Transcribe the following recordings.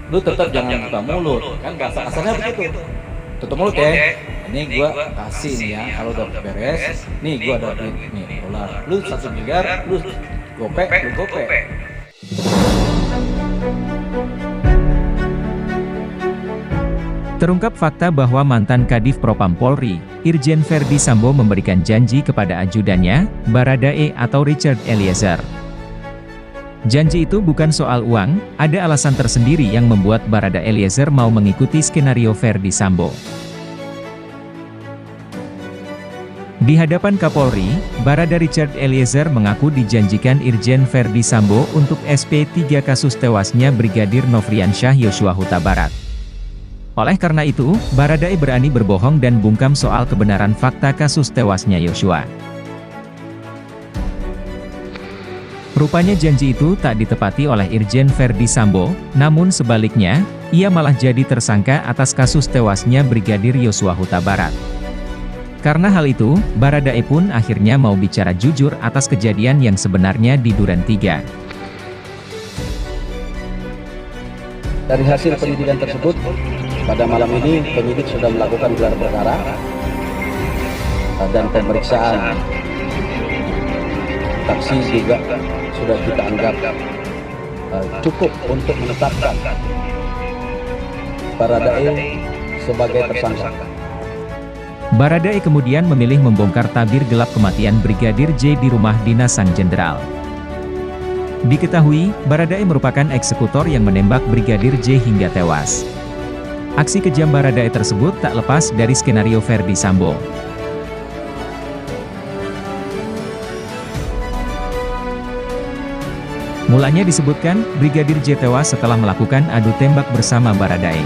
lu tetap jangan buka mulut, kan bahasa kasarnya begitu. Tutup mulut ya. Ini gua kasih nih ya, kalau udah beres, nih gua ada duit nih dolar. Lu 1 miliar, lu gopek, lu gopek. Terungkap fakta bahwa mantan Kadif Propam Polri, Irjen Verdi Sambo memberikan janji kepada ajudannya, Baradae atau Richard Eliezer. Janji itu bukan soal uang, ada alasan tersendiri yang membuat Barada Eliezer mau mengikuti skenario Verdi Sambo. Di hadapan Kapolri, Barada Richard Eliezer mengaku dijanjikan Irjen Verdi Sambo untuk SP3 kasus tewasnya Brigadir Nofriansyah Yosua Huta Barat. Oleh karena itu, Baradae berani berbohong dan bungkam soal kebenaran fakta kasus tewasnya Yosua. Rupanya janji itu tak ditepati oleh Irjen Verdi Sambo, namun sebaliknya, ia malah jadi tersangka atas kasus tewasnya Brigadir Yosua Huta Barat. Karena hal itu, Baradae pun akhirnya mau bicara jujur atas kejadian yang sebenarnya di Duren 3. Dari hasil penyidikan tersebut, pada malam ini penyidik sudah melakukan gelar perkara dan pemeriksaan saksi juga sudah kita anggap cukup untuk menetapkan Baradae sebagai tersangka. Baradae kemudian memilih membongkar tabir gelap kematian Brigadir J di rumah dinas Sang Jenderal. Diketahui, Baradae merupakan eksekutor yang menembak Brigadir J hingga tewas. Aksi kejam Baradae tersebut tak lepas dari skenario Verdi Sambo. Mulanya disebutkan, Brigadir J tewas setelah melakukan adu tembak bersama Baradae.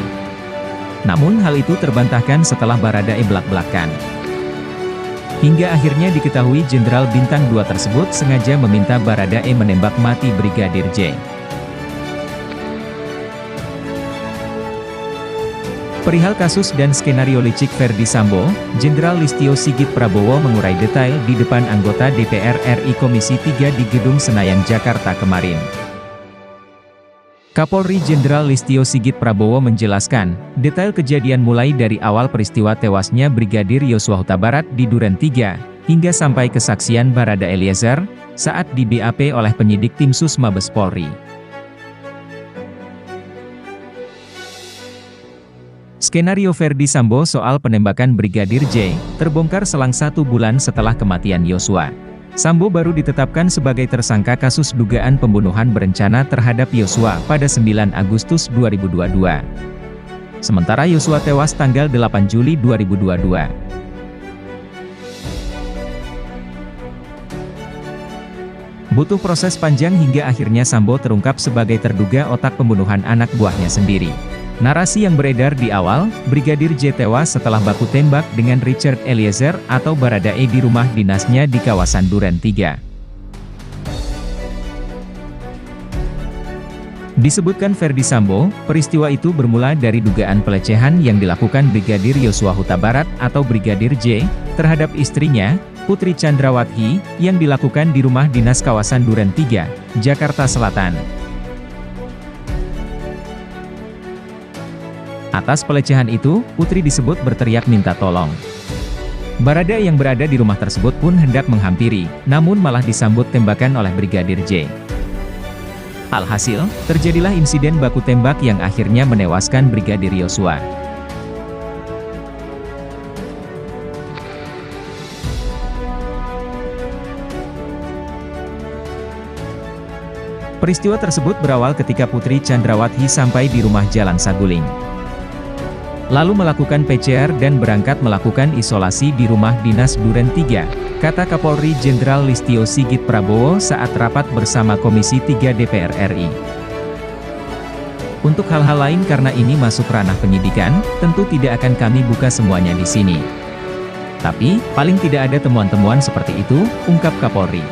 Namun hal itu terbantahkan setelah Baradae belak-belakan. Hingga akhirnya diketahui Jenderal Bintang 2 tersebut sengaja meminta Baradae menembak mati Brigadir J. Perihal kasus dan skenario licik Verdi Sambo, Jenderal Listio Sigit Prabowo mengurai detail di depan anggota DPR RI Komisi 3 di Gedung Senayan, Jakarta kemarin. Kapolri Jenderal Listio Sigit Prabowo menjelaskan, detail kejadian mulai dari awal peristiwa tewasnya Brigadir Yosua Huta Barat di Duren 3, hingga sampai kesaksian Barada Eliezer, saat di BAP oleh penyidik Tim Sus Mabes Polri. Skenario Verdi Sambo soal penembakan Brigadir J, terbongkar selang 1 bulan setelah kematian Yosua. Sambo baru ditetapkan sebagai tersangka kasus dugaan pembunuhan berencana terhadap Yosua pada 9 Agustus 2022. Sementara Yosua tewas tanggal 8 Juli 2022. Butuh proses panjang hingga akhirnya Sambo terungkap sebagai terduga otak pembunuhan anak buahnya sendiri. Narasi yang beredar di awal, Brigadir J tewas setelah baku tembak dengan Richard Eliezer atau Baradae di rumah dinasnya di kawasan Duren 3. Disebutkan Verdi Sambo, peristiwa itu bermula dari dugaan pelecehan yang dilakukan Brigadir Yosua Huta Barat atau Brigadir J, terhadap istrinya, Putri Chandrawati, yang dilakukan di rumah dinas kawasan Duren 3, Jakarta Selatan. Atas pelecehan itu, Putri disebut berteriak minta tolong. Barada yang berada di rumah tersebut pun hendak menghampiri, namun malah disambut tembakan oleh Brigadir J. Alhasil, terjadilah insiden baku tembak yang akhirnya menewaskan Brigadir Yosua. Peristiwa tersebut berawal ketika Putri Chandrawati sampai di rumah Jalan Saguling. Lalu melakukan PCR dan berangkat melakukan isolasi di rumah dinas Duren 3, kata Kapolri Jenderal Listio Sigit Prabowo saat rapat bersama Komisi 3 DPR RI. Untuk hal-hal lain karena ini masuk ranah penyidikan, tentu tidak akan kami buka semuanya di sini. Tapi, paling tidak ada temuan-temuan seperti itu, ungkap Kapolri.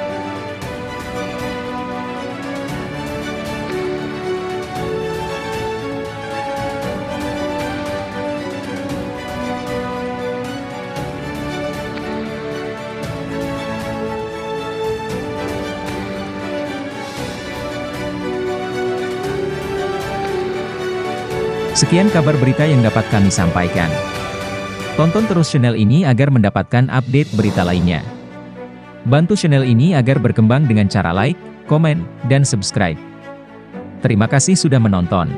Sekian kabar berita yang dapat kami sampaikan. Tonton terus channel ini agar mendapatkan update berita lainnya. Bantu channel ini agar berkembang dengan cara like, komen, dan subscribe. Terima kasih sudah menonton.